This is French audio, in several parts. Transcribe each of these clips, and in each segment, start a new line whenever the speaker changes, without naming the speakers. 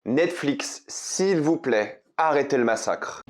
Netflix, s'il vous plaît, arrêtez le massacre.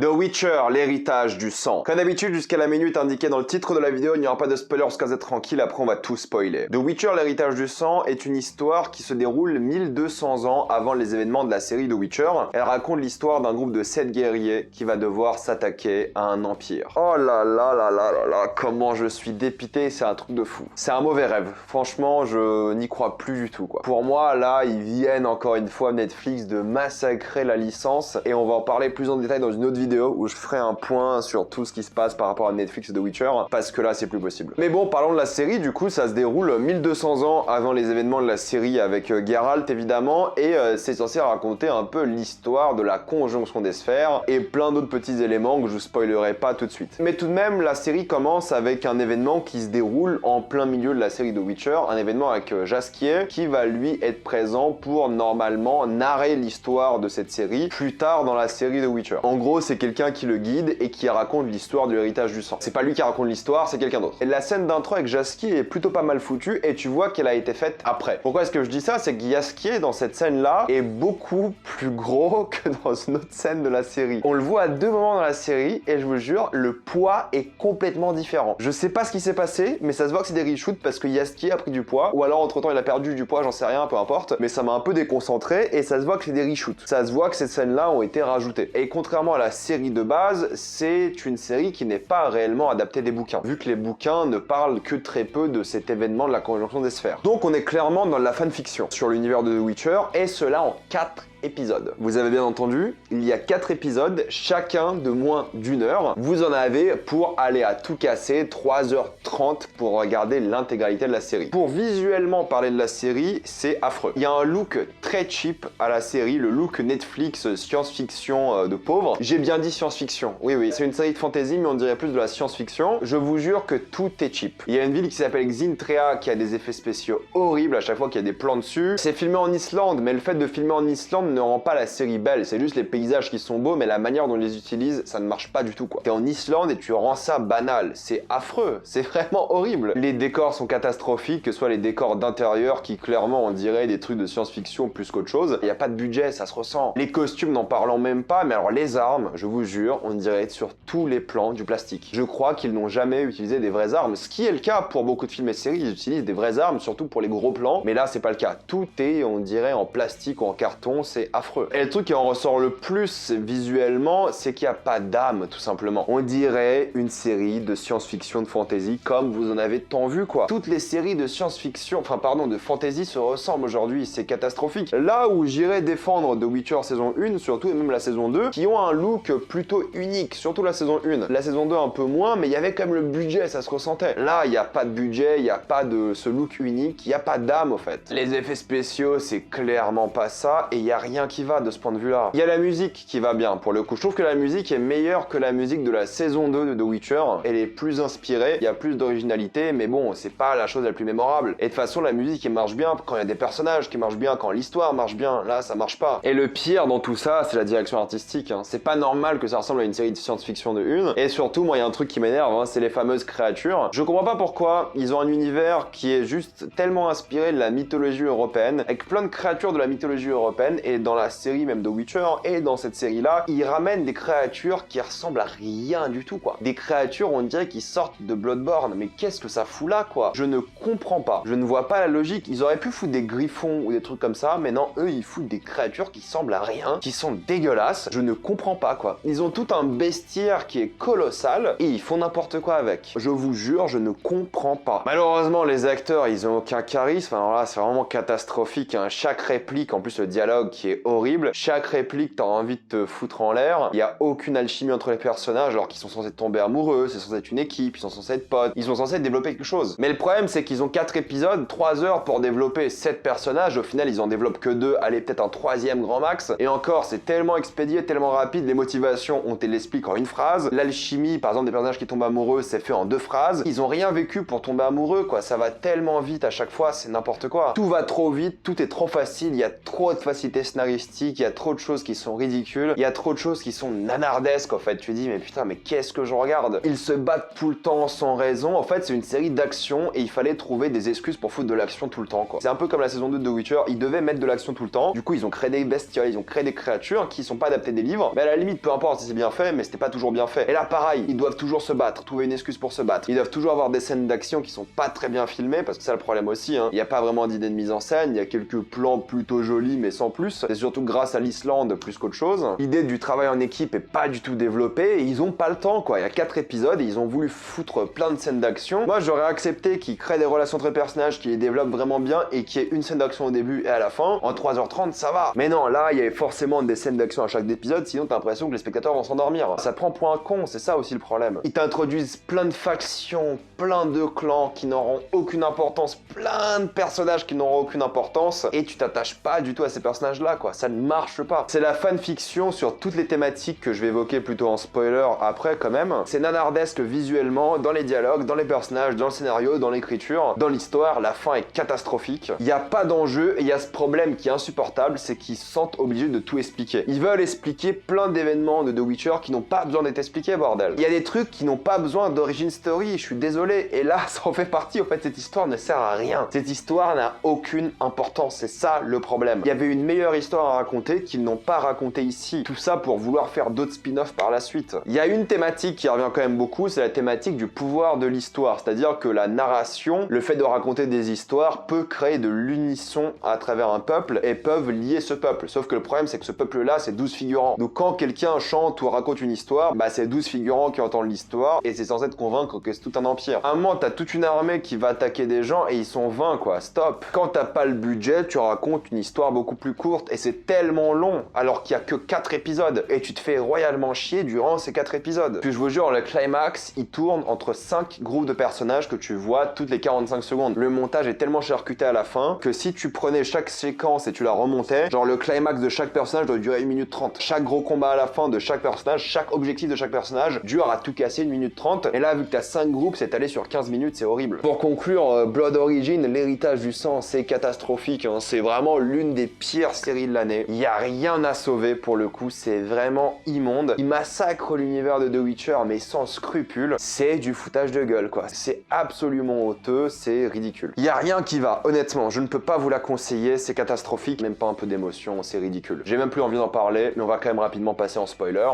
The Witcher, l'héritage du sang. Comme d'habitude, jusqu'à la minute indiquée dans le titre de la vidéo, il n'y aura pas de spoilers, jusqu'à être tranquille, après on va tout spoiler. The Witcher, l'héritage du sang est une histoire qui se déroule 1200 ans avant les événements de la série The Witcher. Elle raconte l'histoire d'un groupe de 7 guerriers qui va devoir s'attaquer à un empire. Oh là là là là là là, comment je suis dépité, c'est un truc de fou. C'est un mauvais rêve, franchement, je n'y crois plus du tout, quoi. Pour moi, là, ils viennent encore une fois, Netflix, de massacrer la licence, et on va en parler plus en détail dans une autre vidéo où je ferai un point sur tout ce qui se passe par rapport à Netflix et The Witcher, parce que là c'est plus possible. Mais bon, parlons de la série, du coup ça se déroule 1200 ans avant les événements de la série avec Geralt évidemment, et c'est censé raconter un peu l'histoire de la conjonction des sphères et plein d'autres petits éléments que je spoilerai pas tout de suite. Mais tout de même, la série commence avec un événement qui se déroule en plein milieu de la série The Witcher, un événement avec Jaskier qui va lui être présent pour normalement narrer l'histoire de cette série plus tard dans la série The Witcher. En gros, c'est quelqu'un qui le guide et qui raconte l'histoire de l'héritage du sang. C'est pas lui qui raconte l'histoire, c'est quelqu'un d'autre. Et la scène d'intro avec Jaskier est plutôt pas mal foutue et tu vois qu'elle a été faite après. Pourquoi est-ce que je dis ça? C'est que Jaskier dans cette scène-là est beaucoup plus gros que dans une autre scène de la série. On le voit à 2 moments dans la série et je vous jure, le poids est complètement différent. Je sais pas ce qui s'est passé, mais ça se voit que c'est des reshoots parce que Jaskier a pris du poids, ou alors entre-temps il a perdu du poids, j'en sais rien, peu importe, mais ça m'a un peu déconcentré et ça se voit que c'est des reshoots. Ça se voit que ces scènes-là ont été rajoutées. Et contrairement à la série de base, c'est une série qui n'est pas réellement adaptée des bouquins, vu que les bouquins ne parlent que très peu de cet événement de la conjonction des sphères. Donc on est clairement dans la fanfiction sur l'univers de The Witcher, et cela en 4 épisodes. Vous avez bien entendu, il y a 4 épisodes, chacun de moins d'1 heure. Vous en avez pour aller à tout casser 3h30 pour regarder l'intégralité de la série. Pour visuellement parler de la série, c'est affreux. Il y a un look très cheap à la série, le look Netflix science-fiction de pauvre. J'ai bien dit science-fiction, oui, c'est une série de fantasy, mais on dirait plus de la science-fiction. Je vous jure que tout est cheap. Il y a une ville qui s'appelle Xintrea qui a des effets spéciaux horribles à chaque fois qu'il y a des plans dessus. C'est filmé en Islande, mais le fait de filmer en Islande ne rend pas la série belle, c'est juste les paysages qui sont beaux, mais la manière dont on les utilise, ça ne marche pas du tout, quoi. T'es en Islande et tu rends ça banal, c'est affreux, c'est vraiment horrible. Les décors sont catastrophiques, que ce soit les décors d'intérieur qui clairement on dirait des trucs de science-fiction plus qu'autre chose. Il n'y a pas de budget, ça se ressent. Les costumes n'en parlons même pas, mais alors les armes, je vous jure, on dirait sur tous les plans du plastique. Je crois qu'ils n'ont jamais utilisé des vraies armes, ce qui est le cas pour beaucoup de films et séries, ils utilisent des vraies armes, surtout pour les gros plans, mais là c'est pas le cas. Tout est, on dirait, en plastique ou en carton, c'est affreux. Et le truc qui en ressort le plus visuellement, c'est qu'il n'y a pas d'âme, tout simplement. On dirait une série de science-fiction, de fantasy, comme vous en avez tant vu, quoi. Toutes les séries de science-fiction, de fantasy se ressemblent aujourd'hui, c'est catastrophique. Là où j'irais défendre The Witcher saison 1, surtout, et même la saison 2, qui ont un look plutôt unique, surtout la saison 1. La saison 2 un peu moins, mais il y avait quand même le budget, ça se ressentait. Là, il n'y a pas de budget, il n'y a pas de ce look unique, il n'y a pas d'âme, au fait. Les effets spéciaux, c'est clairement pas ça, et il n'y a rien qui va de ce point de vue-là. Il y a la musique qui va bien, pour le coup. Je trouve que la musique est meilleure que la musique de la saison 2 de The Witcher. Elle est plus inspirée, il y a plus d'originalité, mais bon, c'est pas la chose la plus mémorable. Et de toute façon, la musique, elle marche bien quand il y a des personnages qui marchent bien, quand l'histoire marche bien. Là, ça marche pas. Et le pire dans tout ça, c'est la direction artistique. C'est pas normal que ça ressemble à une série de science-fiction de une. Et surtout, moi, il y a un truc qui m'énerve, c'est les fameuses créatures. Je comprends pas pourquoi ils ont un univers qui est juste tellement inspiré de la mythologie européenne, avec plein de créatures de la mythologie européenne, et dans la série même The Witcher, et dans cette série-là, ils ramènent des créatures qui ressemblent à rien du tout, quoi. Des créatures, on dirait, qui sortent de Bloodborne. Mais qu'est-ce que ça fout là, quoi? Je ne comprends pas. Je ne vois pas la logique. Ils auraient pu foutre des griffons ou des trucs comme ça, mais non, eux, ils foutent des créatures qui semblent à rien, qui sont dégueulasses. Je ne comprends pas, quoi. Ils ont tout un bestiaire qui est colossal, et ils font n'importe quoi avec. Je vous jure, je ne comprends pas. Malheureusement, les acteurs, ils ont aucun charisme. Alors là, c'est vraiment catastrophique, hein. Chaque réplique, en plus le dialogue qui est horrible, chaque réplique, t'as envie de te foutre en l'air. Il y a aucune alchimie entre les personnages, alors qu'ils sont censés tomber amoureux, c'est censé être une équipe, ils sont censés être potes, ils sont censés développer quelque chose. Mais le problème, c'est qu'ils ont 4 épisodes, 3 heures pour développer 7 personnages. Au final, ils en développent que 2, allez, peut-être un 3e grand max. Et encore, c'est tellement expédié, tellement rapide, les motivations, on te l'explique en une phrase. L'alchimie, par exemple, des personnages qui tombent amoureux, c'est fait en 2 phrases. Ils ont rien vécu pour tomber amoureux, quoi. Ça va tellement vite à chaque fois, c'est n'importe quoi. Tout va trop vite, tout est trop facile, il y a trop de facilité scénaristique, il y a trop de choses qui sont ridicules, il y a trop de choses qui sont nanardesques en fait. Tu dis mais putain mais qu'est-ce que je regarde? Ils se battent tout le temps sans raison. En fait c'est une série d'action et il fallait trouver des excuses pour foutre de l'action tout le temps quoi. C'est un peu comme la saison 2 de The Witcher, ils devaient mettre de l'action tout le temps. Du coup ils ont créé des bestioles, ils ont créé des créatures qui sont pas adaptées des livres. Mais à la limite peu importe si c'est bien fait, mais c'était pas toujours bien fait. Et là pareil, ils doivent toujours se battre, trouver une excuse pour se battre. Ils doivent toujours avoir des scènes d'action qui sont pas très bien filmées parce que c'est le problème aussi. Il y a pas vraiment d'idée de mise en scène, il y a quelques plans plutôt jolis mais sans plus. C'est surtout grâce à l'Islande plus qu'autre chose. L'idée du travail en équipe est pas du tout développée et ils ont pas le temps quoi. Il y a 4 épisodes et ils ont voulu foutre plein de scènes d'action. Moi j'aurais accepté qu'ils créent des relations entre personnages, qu'ils les développent vraiment bien et qu'il y ait une scène d'action au début et à la fin. En 3h30 ça va. Mais non, là il y avait forcément des scènes d'action à chaque épisode, sinon t'as l'impression que les spectateurs vont s'endormir. Ça prend pour un con, c'est ça aussi le problème. Ils t'introduisent plein de factions, plein de clans qui n'auront aucune importance, plein de personnages qui n'auront aucune importance et tu t'attaches pas du tout à ces personnages là quoi, ça ne marche pas. C'est la fanfiction sur toutes les thématiques que je vais évoquer plutôt en spoiler après quand même. C'est nanardesque visuellement, dans les dialogues, dans les personnages, dans le scénario, dans l'écriture, dans l'histoire, la fin est catastrophique. Il n'y a pas d'enjeu et il y a ce problème qui est insupportable, c'est qu'ils se sentent obligés de tout expliquer. Ils veulent expliquer plein d'événements de The Witcher qui n'ont pas besoin d'être expliqués, bordel. Il y a des trucs qui n'ont pas besoin d'origin story, je suis désolé. Et là, ça en fait partie, en fait, cette histoire ne sert à rien. Cette histoire n'a aucune importance, c'est ça le problème. Il y avait une meilleure histoire à raconter qu'ils n'ont pas raconté ici. Tout ça pour vouloir faire d'autres spin-offs par la suite. Il y a une thématique qui revient quand même beaucoup, c'est la thématique du pouvoir de l'histoire. C'est-à-dire que la narration, le fait de raconter des histoires, peut créer de l'unisson à travers un peuple et peuvent lier ce peuple. Sauf que le problème, c'est que ce peuple-là, c'est 12 figurants. Donc quand quelqu'un chante ou raconte une histoire, bah c'est 12 figurants qui entendent l'histoire et c'est censé te convaincre que c'est tout un empire. À un moment, t'as toute une armée qui va attaquer des gens et ils sont 20 quoi, stop. Quand t'as pas le budget, tu racontes une histoire beaucoup plus courte et c'est tellement long alors qu'il y a que 4 épisodes et tu te fais royalement chier durant ces 4 épisodes. Puis je vous jure, le climax, il tourne entre 5 groupes de personnages que tu vois toutes les 45 secondes. Le montage est tellement charcuté à la fin que si tu prenais chaque séquence et tu la remontais, genre le climax de chaque personnage doit durer 1 minute 30. Chaque gros combat à la fin de chaque personnage, chaque objectif de chaque personnage dure à tout casser 1 minute 30. Et là, vu que t'as 5 groupes, c'est allé sur 15 minutes, c'est horrible. Pour conclure, Blood Origin, l'héritage du sang, c'est catastrophique. Hein. C'est vraiment l'une des pires séries de l'année. Il y a rien à sauver pour le coup, c'est vraiment immonde. Il massacre l'univers de The Witcher, mais sans scrupule. C'est du foutage de gueule, quoi. C'est absolument honteux, c'est ridicule. Il y a rien qui va, honnêtement, je ne peux pas vous la conseiller, c'est catastrophique, même pas un peu d'émotion, c'est ridicule. J'ai même plus envie d'en parler, mais on va quand même rapidement passer en spoiler.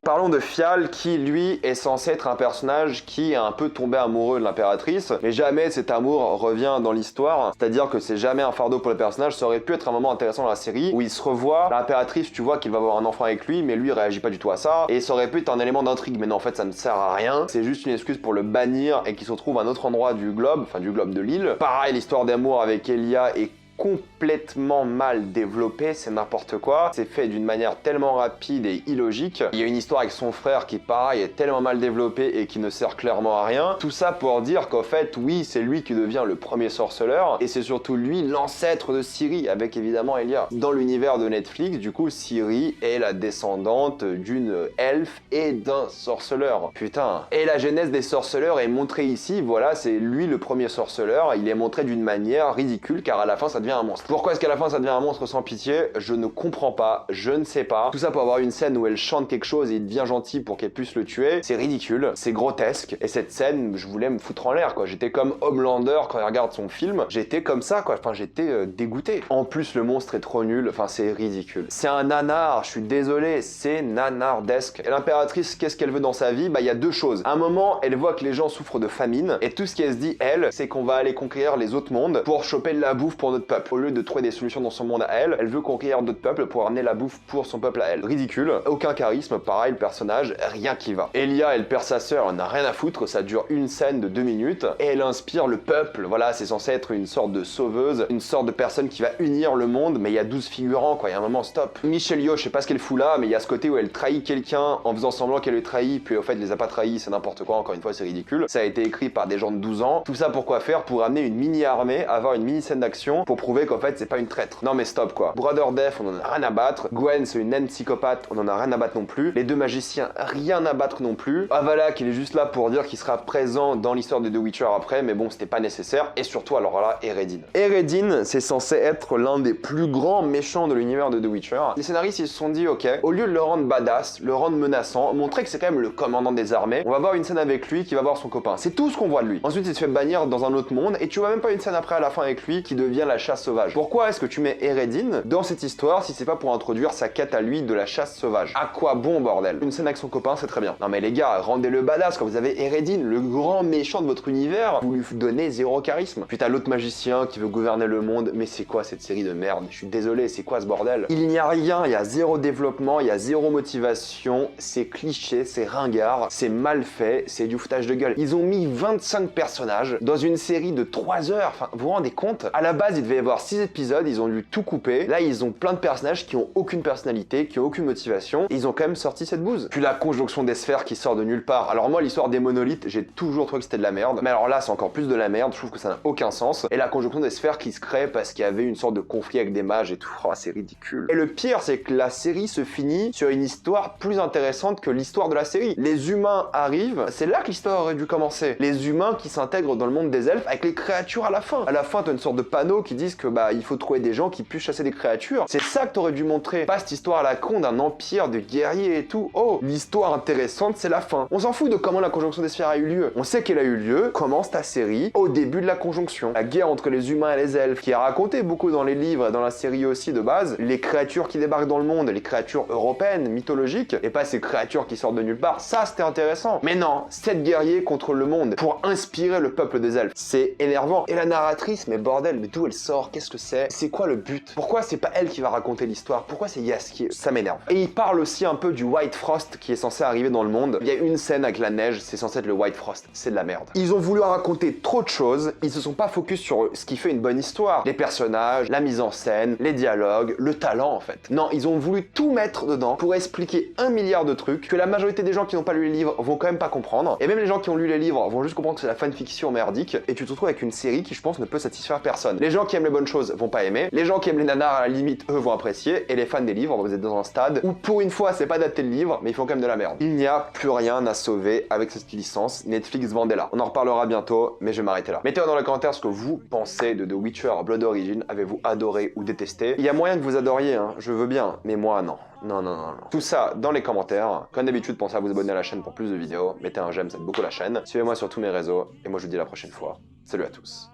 Parlons de Fial qui, lui, est censé être un personnage qui est un peu tombé amoureux de l'impératrice, mais jamais cet amour revient dans l'histoire, c'est-à-dire que c'est jamais un fardeau pour le personnage. Ça aurait pu être un moment intéressant dans la série où il se revoit, l'impératrice, tu vois qu'il va avoir un enfant avec lui, mais lui il réagit pas du tout à ça, et ça aurait pu être un élément d'intrigue, mais non, en fait ça ne sert à rien, c'est juste une excuse pour le bannir et qu'il se retrouve à un autre endroit du globe, enfin du globe de l'île. Pareil, l'histoire d'amour avec Elia est complètement mal développé, c'est n'importe quoi. C'est fait d'une manière tellement rapide et illogique. Il y a une histoire avec son frère qui, pareil, est tellement mal développée et qui ne sert clairement à rien. Tout ça pour dire qu'en fait, oui, c'est lui qui devient le premier sorceleur et c'est surtout lui l'ancêtre de Ciri, avec évidemment Elia. Dans l'univers de Netflix, du coup, Ciri est la descendante d'une elfe et d'un sorceleur. Putain. Et la genèse des sorceleurs est montrée ici, voilà, c'est lui le premier sorceleur. Il est montré d'une manière ridicule car à la fin, ça devient un monstre. Pourquoi est-ce qu'à la fin ça devient un monstre sans pitié? Je ne comprends pas, je ne sais pas. Tout ça pour avoir une scène où elle chante quelque chose et il devient gentil pour qu'elle puisse le tuer. C'est ridicule, c'est grotesque. Et cette scène, je voulais me foutre en l'air quoi. J'étais comme Homelander quand il regarde son film. J'étais comme ça quoi. Enfin j'étais dégoûté. En plus le monstre est trop nul. Enfin c'est ridicule. C'est un nanar, je suis désolé, c'est nanardesque. Et l'impératrice, qu'est-ce qu'elle veut dans sa vie? Bah il y a deux choses. À un moment, elle voit que les gens souffrent de famine et tout ce qu'elle se dit elle, c'est qu'on va aller conquérir les autres mondes pour choper de la bouffe pour notre peuple. Au lieu de trouver des solutions dans son monde à elle, elle veut conquérir d'autres peuples pour amener la bouffe pour son peuple à elle. Ridicule, aucun charisme, pareil, le personnage, rien qui va. Elia, elle perd sa sœur, elle n'a rien à foutre, ça dure une scène de 2 minutes, et elle inspire le peuple, voilà, c'est censé être une sorte de sauveuse, une sorte de personne qui va unir le monde, mais il y a 12 figurants, quoi, il y a un moment, stop. Michelle Yeoh, je sais pas ce qu'elle fout là, mais il y a ce côté où elle trahit quelqu'un en faisant semblant qu'elle le trahit, puis au fait, elle les a pas trahis, c'est n'importe quoi, encore une fois, c'est ridicule. Ça a été écrit par des gens de 12 ans. Tout ça, pourquoi faire? Pour amener une mini-armée, avoir une mini-scène d'action, pour prouver qu'en fait c'est pas une traître. Non mais stop quoi. Brother Death, on en a rien à battre. Gwen, c'est une naine psychopathe, on en a rien à battre non plus. Les deux magiciens, rien à battre non plus. Avalak, il est juste là pour dire qu'il sera présent dans l'histoire de The Witcher après, mais bon, c'était pas nécessaire. Et surtout, alors là, Eredin. Eredin, c'est censé être l'un des plus grands méchants de l'univers de The Witcher. Les scénaristes, ils se sont dit, ok, au lieu de le rendre badass, le rendre menaçant, montrer que c'est quand même le commandant des armées, on va voir une scène avec lui qui va voir son copain. C'est tout ce qu'on voit de lui. Ensuite, il se fait bannir dans un autre monde, et tu vois même pas une scène après à la fin avec lui qui devient la chasse sauvage. Pourquoi est-ce que tu mets Eredin dans cette histoire si c'est pas pour introduire sa quête à lui de la chasse sauvage? À quoi bon, bordel? Une scène avec son copain, c'est très bien. Non mais les gars, rendez-le badass quand vous avez Eredin, le grand méchant de votre univers, vous lui donnez zéro charisme. Puis t'as l'autre magicien qui veut gouverner le monde, mais c'est quoi cette série de merde? Je suis désolé, c'est quoi ce bordel? Il n'y a rien, il y a zéro développement, il y a zéro motivation, c'est cliché, c'est ringard, c'est mal fait, c'est du foutage de gueule. Ils ont mis 25 personnages dans une série de 3 heures, enfin, vous vous rendez compte? À la base, il devait y avoir 6 épisodes, ils ont dû tout couper. Là, ils ont plein de personnages qui ont aucune personnalité, qui ont aucune motivation, et ils ont quand même sorti cette bouse. Puis la conjonction des sphères qui sort de nulle part. Alors moi, l'histoire des monolithes, j'ai toujours trouvé que c'était de la merde, mais alors là, c'est encore plus de la merde, je trouve que ça n'a aucun sens. Et la conjonction des sphères qui se crée parce qu'il y avait une sorte de conflit avec des mages et tout, oh, c'est ridicule. Et le pire, c'est que la série se finit sur une histoire plus intéressante que l'histoire de la série. Les humains arrivent, c'est là que l'histoire aurait dû commencer. Les humains qui s'intègrent dans le monde des elfes avec les créatures à la fin. À la fin, t'as une sorte de panneau qui disent que bah il faut trouver des gens qui puissent chasser des créatures. C'est ça que t'aurais dû montrer. Pas cette histoire à la con d'un empire de guerriers et tout. Oh, l'histoire intéressante, c'est la fin. On s'en fout de comment la conjonction des sphères a eu lieu. On sait qu'elle a eu lieu. Commence ta série au début de la conjonction. La guerre entre les humains et les elfes, qui est racontée beaucoup dans les livres et dans la série aussi de base. Les créatures qui débarquent dans le monde, les créatures européennes, mythologiques, et pas ces créatures qui sortent de nulle part. Ça, c'était intéressant. Mais non, 7 guerriers contre le monde pour inspirer le peuple des elfes. C'est énervant. Et la narratrice, mais bordel, mais d'où elle sort? Qu'est-ce que c'est? C'est quoi le but? Pourquoi c'est pas elle qui va raconter l'histoire? Pourquoi c'est Yaskie? Ça m'énerve. Et il parle aussi un peu du White Frost qui est censé arriver dans le monde. Il y a une scène avec la neige, c'est censé être le White Frost. C'est de la merde. Ils ont voulu raconter trop de choses, ils se sont pas focus sur ce qui fait une bonne histoire. Les personnages, la mise en scène, les dialogues, le talent en fait. Non, ils ont voulu tout mettre dedans pour expliquer 1 milliard de trucs que la majorité des gens qui n'ont pas lu les livres vont quand même pas comprendre. Et même les gens qui ont lu les livres vont juste comprendre que c'est la fanfiction merdique. Et tu te retrouves avec une série qui, je pense, ne peut satisfaire personne. Les gens qui aiment les bonnes choses vont pas aimer. Les gens qui aiment les nanars, à la limite, eux vont apprécier. Et les fans des livres, vous êtes dans un stade où, pour une fois, c'est pas daté le livre, mais ils font quand même de la merde. Il n'y a plus rien à sauver avec cette licence. Netflix, vendez-la. On en reparlera bientôt, mais je vais m'arrêter là. Mettez dans les commentaires ce que vous pensez de The Witcher Blood Origin. Avez-vous adoré ou détesté? Il y a moyen que vous adoriez, hein. Je veux bien, mais moi, non. Non, non, non, non. Tout ça dans les commentaires. Comme d'habitude, pensez à vous abonner à la chaîne pour plus de vidéos. Mettez un j'aime, ça aide beaucoup la chaîne. Suivez-moi sur tous mes réseaux. Et moi, je vous dis à la prochaine fois. Salut à tous.